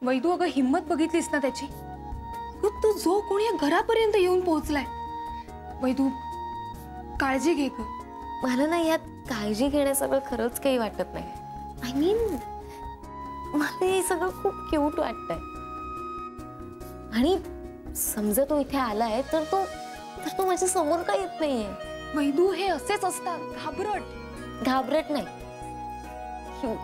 वैदू अगं हिम्मत बघितलीस ना त्याची? तो जो कोणी घरापर्यंत येऊन पोहोचलाय. वैदू काळजी घे ग. मला ना यात काळजी घेण्यासारखं खरंच काही वाटत नाही. आय मीन मला हे सगळं खूप क्यूट वाटतंय. आणि समजा तो इथे आलाय तर तो माझ्या समोर का येत नाहीये? वैदू हे असेच असतात, घाबरट नाही, क्यूट.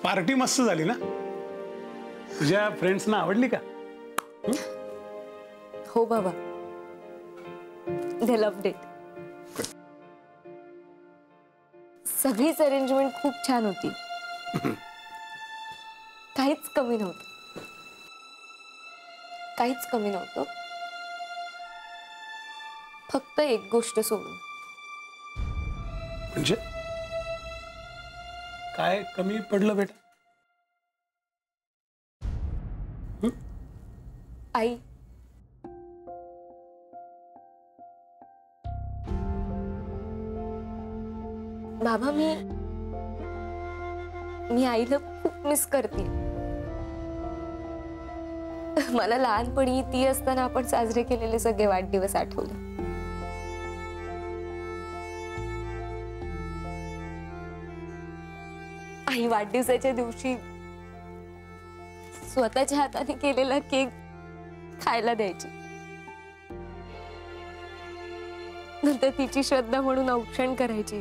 पार्टी मस्त झाली ना? तुझ्या फ्रेंड्सना आवडली का? हो बाबा, दे लव्ड इट. सगळीच अरेंजमेंट खूप छान होती. काहीच कमी नव्हतं. फक्त एक गोष्ट सोडून. म्हणजे काय कमी पडलं बेटा? आई. बाबा मी आईला खूप मिस करते. मला लहानपणी ती असताना आपण साजरे केलेले सगळे वाढदिवस आठवले. आई वाढदिवसाच्या दिवशी स्वतःच्या हाताने केलेला केक खायला द्यायची. नंतर तिची श्रद्धा म्हणून औक्षण करायची.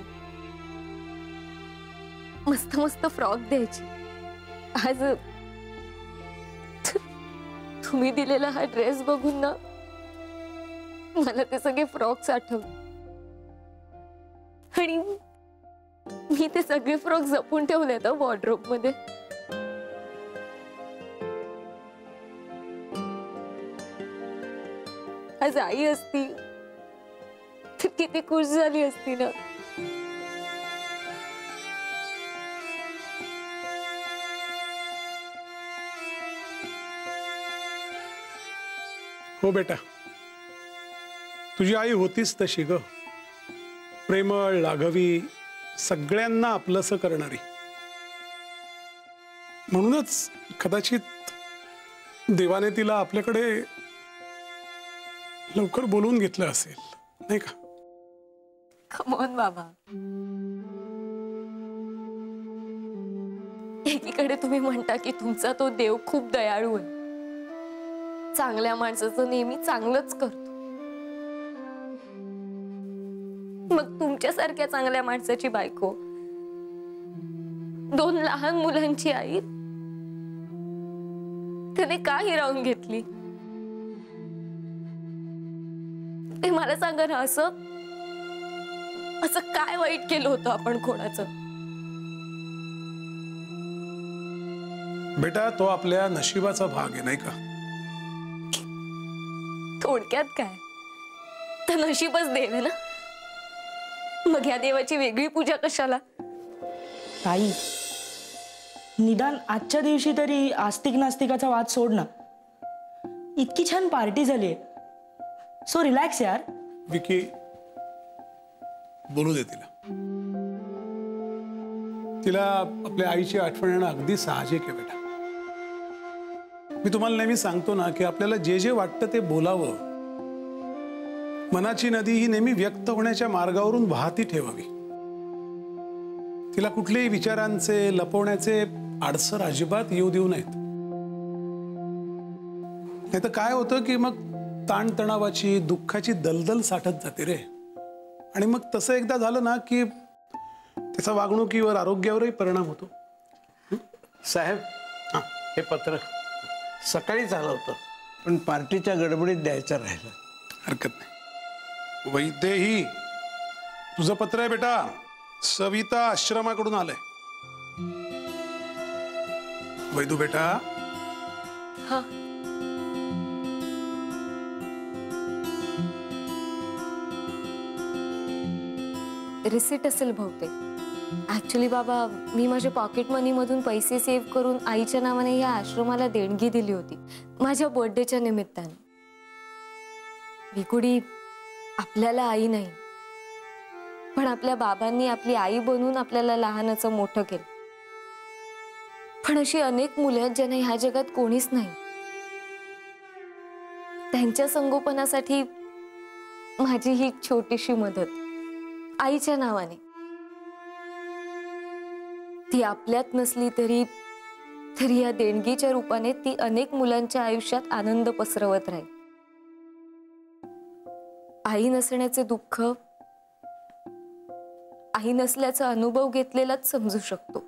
मस्त मस्त फ्रॉक द्यायची. आज तुम्ही दिलेला हा ड्रेस बघून ना मला ते सगळे फ्रॉक्स आठवले. आणि मी ते सगळे फ्रॉक जपून ठेवले तर वॉर्डरोब मध्ये. आज आई असती तर किती खुश झाली असती ना. हो बेटा, तुझी आई होतीच तशी ग. प्रेमळ, लाघवी, सगळ्यांना आपलंसं करणारी. म्हणूनच कदाचित देवाने तिला आपल्याकडे लवकर बोलवून घेतलं असेल, नाही का? कम ऑन बाबा. एकीकडे तुम्ही म्हणता की तुमचा तो देव खूप दयाळू आहे, चांगल्या माणसाचं नेहमी चांगलंच करतो. मग तुमच्यासारख्या चांगल्या माणसाची बायको, 2 लहान मुलांची आई, त्याने का हिरावून घेतली? ते मला सांगा ना. असं काय वाईट केलं होतं आपण कोणाचं? बेटा, तो आपल्या नशिबाचा भाग आहे, नाही का? थोडक्यात काय, तर नशीबच देव आहे ना. मग या देवाची वेगळी पूजा कशाला? आई, निदान आजच्या दिवशी तरी आस्तिक नास्तिकाचा वाद सोड ना. इतकी छान पार्टी झाली, सो रिलॅक्स यार. विकी, बोलू दे तिला. तिला आपल्या आईची आठवण येणं अगदी साहजिक आहे बेटा. मी तुम्हाला नेहमी सांगतो ना की आपल्याला जे जे वाटतं ते बोलावं. मनाची नदी ही नेहमी व्यक्त होण्याच्या मार्गावरून वाहती ठेवावी. तिला कुठल्याही विचारांचे, लपवण्याचे अडसर अजिबात येऊ देऊ नयेत. नाही तर काय होतं की मग ताणतणावाची, दुःखाची दलदल साठत जाते रे. आणि मग तसं एकदा झालं ना की त्याचा वागणुकीवर, आरोग्यावरही परिणाम होतो. साहेब, हे पत्र सकाळीच आलं होतं, पण पार्टीच्या गडबडीत द्यायचं राहिलं. हरकत नाही. वैदेही, तुझं पत्र आहे बेटा, सविता आश्रमाकडून आलंय. वैदू बेटा, हा. रिसिट असेल बहुतेक. ऍक्च्युली बाबा, मी माझ्या पॉकेट मनी मधून पैसे सेव्ह करून आईच्या नावाने या आश्रमाला देणगी दिली होती माझ्या बर्थडेच्या निमित्ताने. विकुडी, आपल्याला आई नाही, पण आपल्या बाबांनी आपली आई बनवून आपल्याला लहानाचं मोठं केलं. पण अशी अनेक मुलं आहेत ज्यांना ह्या जगात कोणीच नाही. त्यांच्या संगोपनासाठी माझी ही छोटीशी मदत आईच्या नावाने. ती आपल्यात नसली तरी तरी या देणगीच्या रूपाने ती अनेक मुलांच्या आयुष्यात आनंद पसरवत राहील. आई नसण्याचे दुःख आई नसल्याचा अनुभव घेतलेलाच समजू शकतो.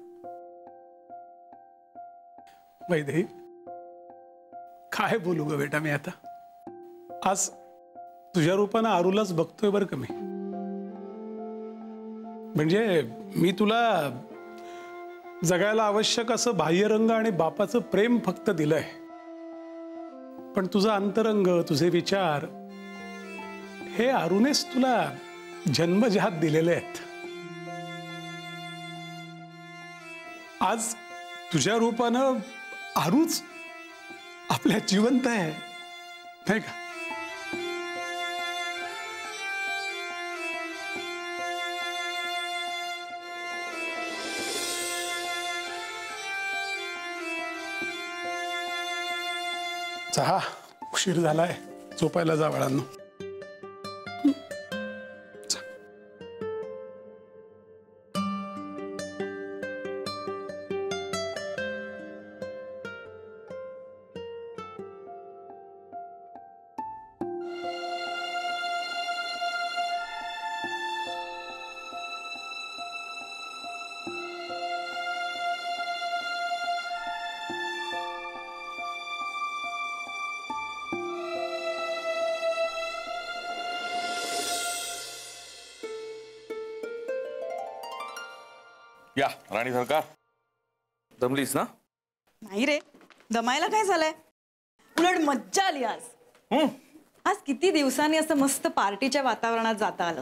वैदेही, काय बोलू ग बेटा मी आता. आज तुझ्या रूपानं आरूलाच बघतोय बरं का मी. म्हणजे मी तुला जगायला आवश्यक असं बाह्यरंग आणि बापाचं प्रेम फक्त दिलंय, पण तुझं अंतरंग, तुझे विचार हे आरूनेच तुला जन्मजात दिलेले आहेत. आज तुझ्या रूपानं आरूच आपल्या जिवंत आहे, नाही का. चहा उशीर झालाय, झोपायला जा बाळांनो. या राणी सरकार, दमलीस ना? नाही रे, दमायला काय झालंय, उलट मज्जा आली आज. आज किती दिवसांनी असं मस्त पार्टीच्या वातावरणात जाता आलं.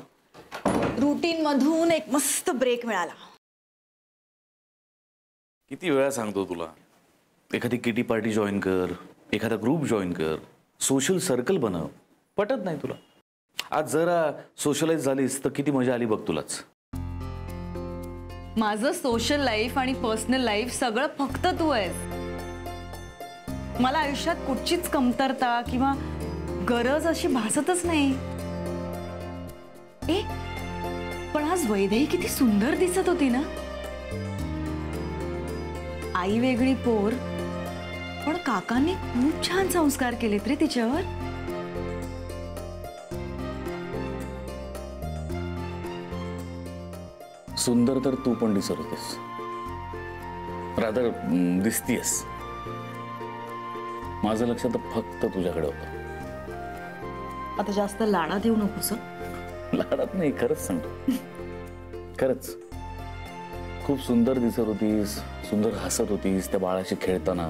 रुटीन मधून एक मस्त ब्रेक मिळाला. किती वेळा सांगतो तुला, एखादी किटी पार्टी जॉईन कर, एखादा ग्रुप जॉईन कर, सोशल सर्कल बनव. पटत नाही तुला. आज जरा सोशलाइज झालीस तर किती मजा आली बघ तुलाच. माझं सोशल लाईफ आणि पर्सनल लाईफ सगळं फक्त तू आहेस. मला आयुष्यात कुठचीच कमतरता किंवा गरज अशी भासतच नाही. ए, पण आज वैदेही किती सुंदर दिसत होती ना. आई वेगळी पोर, पण काकांनी खूप छान संस्कार केलेत रे तिच्यावर. सुंदर तर तू पण दिसत होतेस, रादर दिसतीयस. माझं लक्ष तर फक्त तुझ्याकडे होतं. आता जास्त लाडा देऊ नकोस. लाडात नाही, खरंच सांगतो. खरंच खूप सुंदर दिसत होतीस, सुंदर हसत होतीस. त्या बाळाशी खेळताना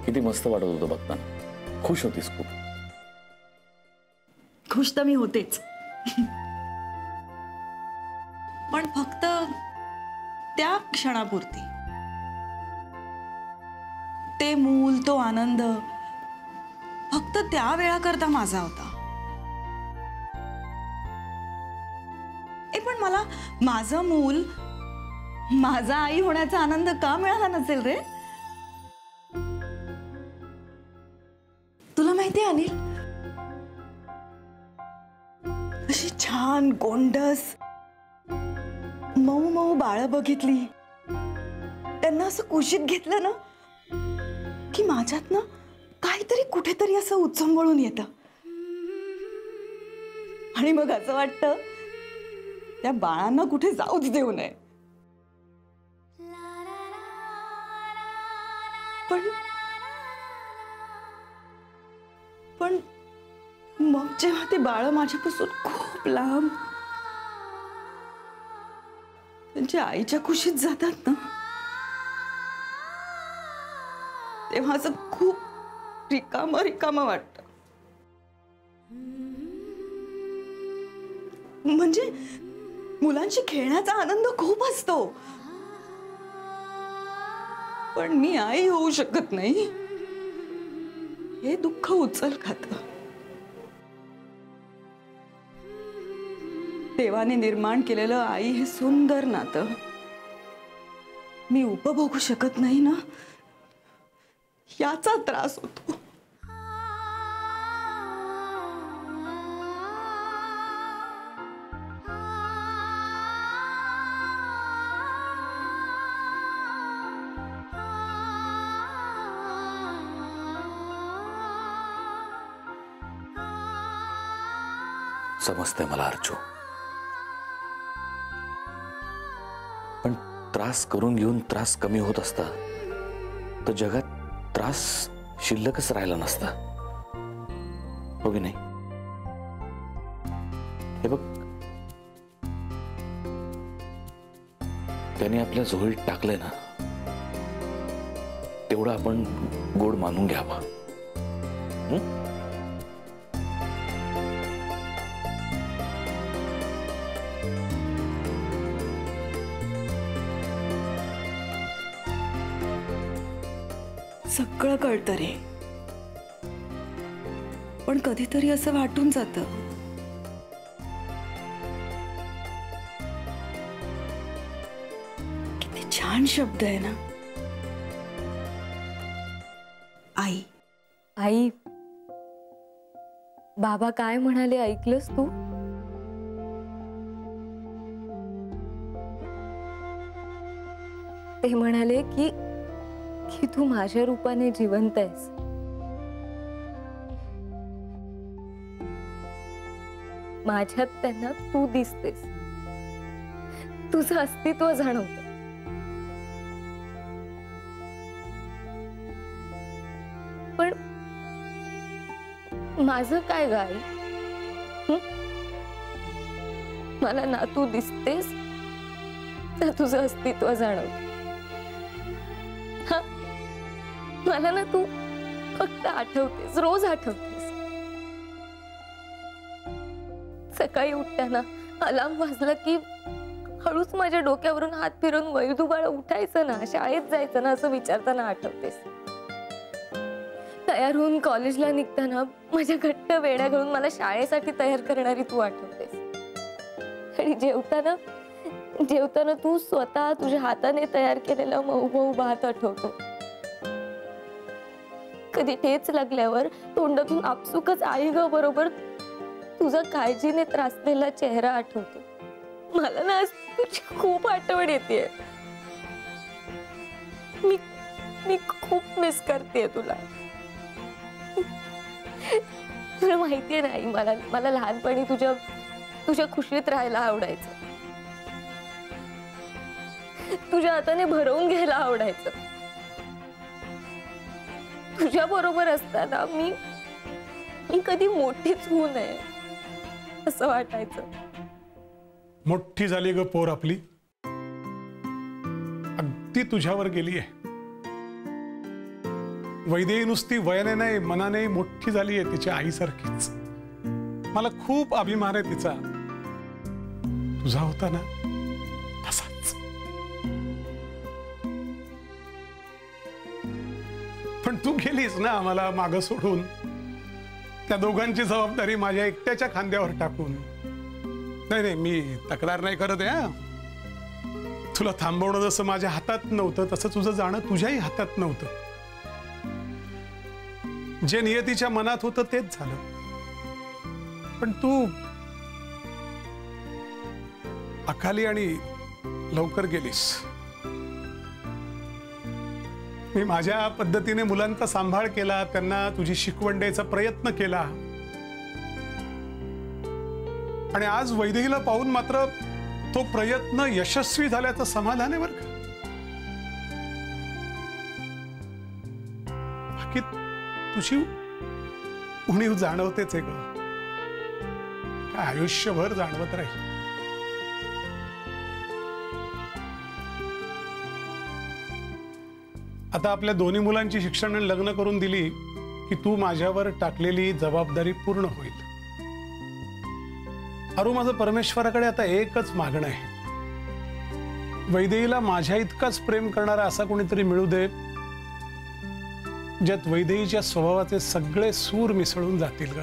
किती मस्त वाटत होतं बघताना. खुश होतीस खूप. खुश तर मी होतेच, पण फक्त त्या क्षणापुरती. ते मूल, तो आनंद फक्त त्या वेळाकरता माझा होता. पण मला माझं मूल, माझा आई होण्याचा आनंद का मिळाला नसेल रे? तुला माहितीये अनिल, अशी छान गोंडस मऊ मऊ बाळ बघितली, त्यांना असं कुशीत घेतलं ना की माझ्यात ना काहीतरी कुठेतरी असं उचंबळून येतं. आणि मग असं वाटतं त्या बाळांना कुठे जाऊच देऊ नये. पण मग जेव्हा ते बाळ माझ्यापासून खूप लांब त्यांच्या आईच्या कुशीत जातात ना, तेव्हा असं खूप रिकामं वाटतं. म्हणजे मुलांशी खेळण्याचा आनंद खूप असतो, पण मी आई होऊ शकत नाही हे दुःख उचल खातं. देवाने निर्माण केलेलं आई हे सुंदर नातं मी उपभोगू शकत नाही ना, याचा त्रास होतो. समजतंय मला अर्चू, पण त्रास करून घेऊन त्रास कमी होत असता तर जगात त्रास शिल्लकच राहिला नसता, हो की नाही? हे बघ, त्याने आपल्या झोळीत टाकलंय ना, तेवढं आपण गोड मानून घ्यावं. सगळं कळतं रे, पण कधीतरी असं वाटून जातं किती छान शब्द आहे ना, आई. आई, बाबा काय म्हणाले ऐकलंस तू? ते म्हणाले की तू माझ्या रूपाने जिवंत आहेस. माझ्यात त्यांना तू दिसतेस, तुझं अस्तित्व जाणवतं. पण माझं काय ग आई? मला ना तू दिसतेस ना तुझं अस्तित्व जाणवतं. मला ना तू फक्त आठवतेस, रोज आठवतेस. सकाळी उठताना अलार्म वाजला की हळूच माझ्या डोक्यावरून हात फिरून वैदू बाळ उठायचं ना, शाळेत जायचं ना असं विचारताना आठवतेस. तयार होऊन कॉलेजला निघताना माझ्या घट्ट वेण्या घालून मला शाळेसाठी तयार करणारी तू आठवतेस. आणि जेवताना तू स्वतः तुझ्या हाताने तयार केलेला मऊ मऊ भात आठवतो. कधी ठेच लागल्यावर तोंडातून आपसुकच आई ग बरोबर तुझा काळजीने त्रासलेला चेहरा आठवतो. मला ना आज तुझी खूप आठवण येते. मी खूप मिस करते तुला. तुला माहितीये नाही, मला लहानपणी तुझ्या खुशीत राहायला आवडायचं. तुझ्या हाताने भरवून घ्यायला आवडायचं. तुझ्या बरोबर असताना मी कधी मोठीच होऊ नये असं वाटायचं. मोठी झाली ग पोर आपली, अगदी तुझ्यावर गेली आहे. वैदेही नुसती वयाने नाही मनाने मोठी झाली आहे, तिच्या आईसारखीच. मला खूप अभिमान आहे तिचा. तुझा होता ना तसाच. पण तू गेलीस ना आम्हाला मागं सोडून, त्या दोघांची जबाबदारी माझ्या एकट्याच्या खांद्यावर टाकून. नाही, मी तक्रार नाही करत आहे. तुला थांबवणं जसं माझ्या हातात नव्हतं तसं तुझं जाणं तुझ्याही हातात नव्हतं. जे नियतीच्या मनात होतं तेच झालं. पण तू अकाली आणि लवकर गेलीस. मी माझ्या पद्धतीने मुलांचा सांभाळ केला, त्यांना तुझी शिकवण द्यायचा प्रयत्न केला. आणि आज वैदेहीला पाहून मात्र तो प्रयत्न यशस्वी झाल्याचं समाधान आहे बरं का. नक्कीच तुझी उणीव जाणवतेच आहे ग, काय आयुष्यभर जाणवत राहील. आता आपल्या दोन्ही मुलांची शिक्षण आणि लग्न करून दिली की तू माझ्यावर टाकलेली जबाबदारी पूर्ण होईल. अरू, माझं परमेश्वराकडे आता एकच मागणं आहे, वैदेहीला माझ्या इतकाच प्रेम करणारा असा कोणीतरी मिळू दे ज्यात वैदेहीच्या स्वभावाचे सगळे सूर मिसळून जातील ग.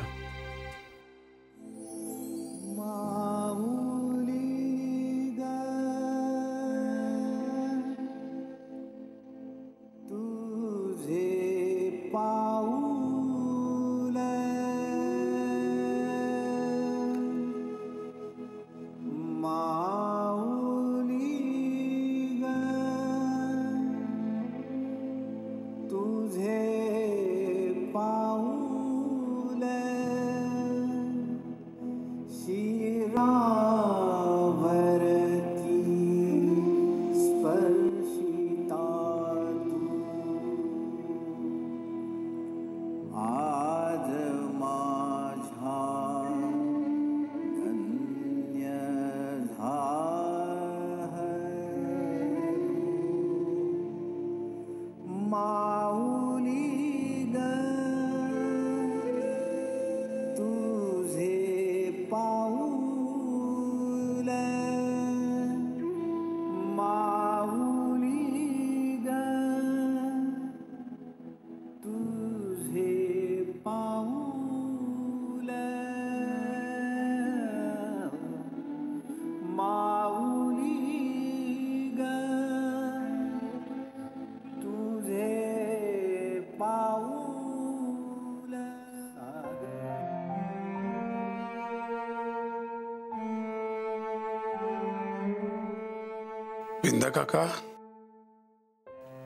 विंदा काका,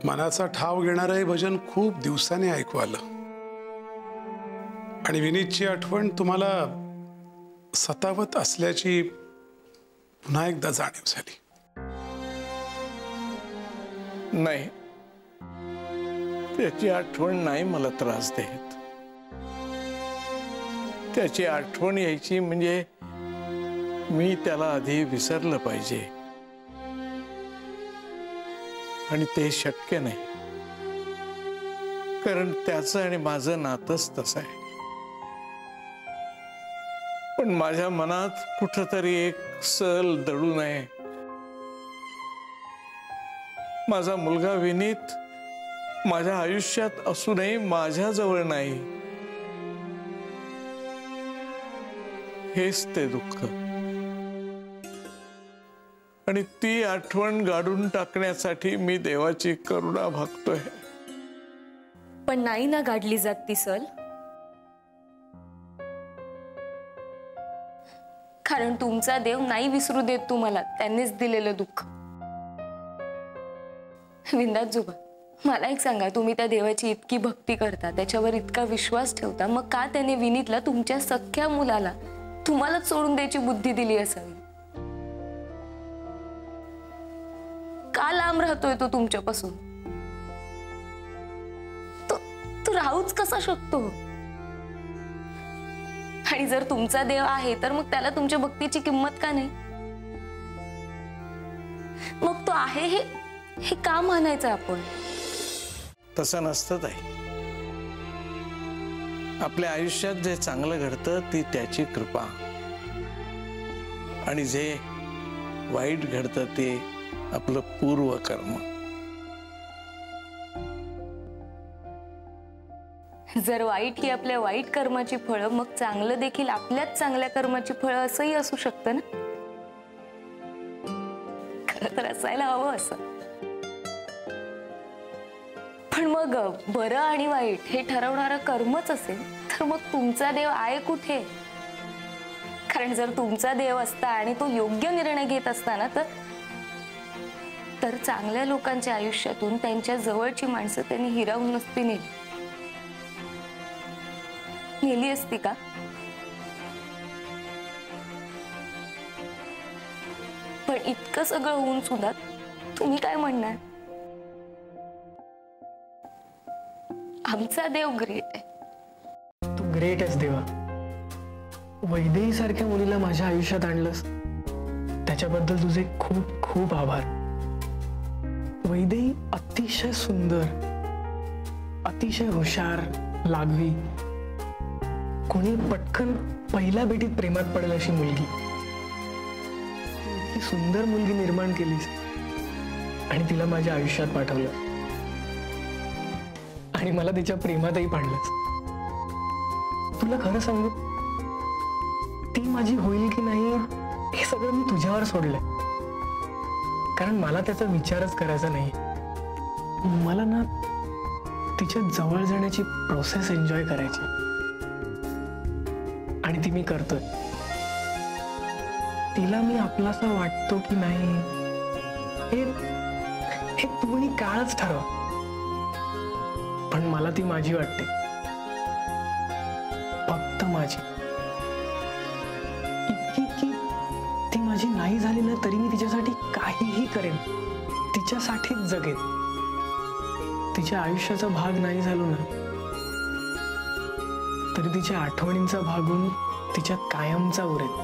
मनाचा ठाव घेणारं हे भजन खूप दिवसांनी ऐकू आलं आणि विनीतची आठवण तुम्हाला सतावत असल्याची पुन्हा एकदा जाणीव झाली. नाही, त्याची आठवण नाही मला त्रास देत. त्याची आठवण यायची म्हणजे मी त्याला आधी विसरलं पाहिजे आणि ते शक्य नाही, कारण त्याचं आणि माझं नातंच तसं आहे. पण माझ्या मनात कुठंतरी एक सल दडू नये. माझा मुलगा विनीत माझ्या आयुष्यात असूनही माझ्या जवळ नाही, हेच ते दुःख. आणि ती आठवण गाडून टाकण्यासाठी मी देवाची करुणा भागतोय. पण नाही ना गाडली जात ती सल, कारण तुमचा देव नाही विसरू देत तुम्हाला त्यांनीच दिलेलं दुःख. विंदाजोबा, मला एक सांगा, तुम्ही त्या देवाची इतकी भक्ती करता, त्याच्यावर इतका विश्वास ठेवता, मग का त्याने विनीतला, तुमच्या सख्ख्या मुलाला, तुम्हालाच सोडून द्यायची बुद्धी दिली असावी? का लांब राहतोय तो तुमच्यापासून? तो राहूच कसा शकतो? आणि जर तुमचा देव आहे तर मग त्याला तुमच्या भक्तीची किंमत का नाही? मग तो आहे हे का म्हणायचं आपण? तसं नसतं ताई. आपल्या आयुष्यात जे चांगलं घडतं ती त्याची कृपा, आणि जे वाईट घडतं ते आपलं पूर्व कर्म. जर वाईट ही आपल्या वाईट कर्माची फळं, मग चांगलं देखील आपल्याच चांगल्या कर्माची फळं असंही असू शकतं ना. खरं तर असायला हवं असं. पण मग बरं आणि वाईट हे ठरवणारं कर्मच असेल तर मग तुमचा देव आहे कुठे? कारण जर तुमचा देव असता आणि तो योग्य निर्णय घेत असताना तर चांगल्या लोकांच्या आयुष्यातून त्यांच्या जवळची माणसं त्यांनी हिरावून नसती नेली असती का? पण इतकं सगळं होऊन सुद्धा तुम्ही काय म्हणणार? आमचा देव ग्रेट आहे. तू ग्रेट आहेस देवा. वैदेही सारख्या मुलीला माझ्या आयुष्यात आणलंस त्याच्याबद्दल तुझे खूप खूप आभार. वैदेही अतिशय सुंदर, अतिशय हुशार, लागवी, कोणी पटकन पहिल्या भेटीत प्रेमात पडेल अशी मुलगी. ही सुंदर मुलगी निर्माण केलीस आणि तिला माझ्या आयुष्यात पाठवलं आणि मला तिच्या प्रेमातही पाडलंस. तुला खरं सांगू, ती माझी होईल की नाही हे सगळं मी तुझ्यावर सोडलंय, कारण मला त्याचा विचारच करायचा नाही. मला ना तिच्या जवळ जाण्याची प्रोसेस एन्जॉय करायची आणि ती मी करतोय. तिला मी आपलासा वाटतो की नाही हे तू आणि काळच ठरव, पण मला ती माझी वाटते, फक्त माझी. इतकी की ती माझी नाही झाली ना तरी मी तिच्यासाठी काहीही करेन, तिच्यासाठीच जगेन. तिच्या आयुष्याचा भाग नाही झालो ना तरी तिच्या आठवणींचा भाग होऊन तिच्यात कायमचा उरेल.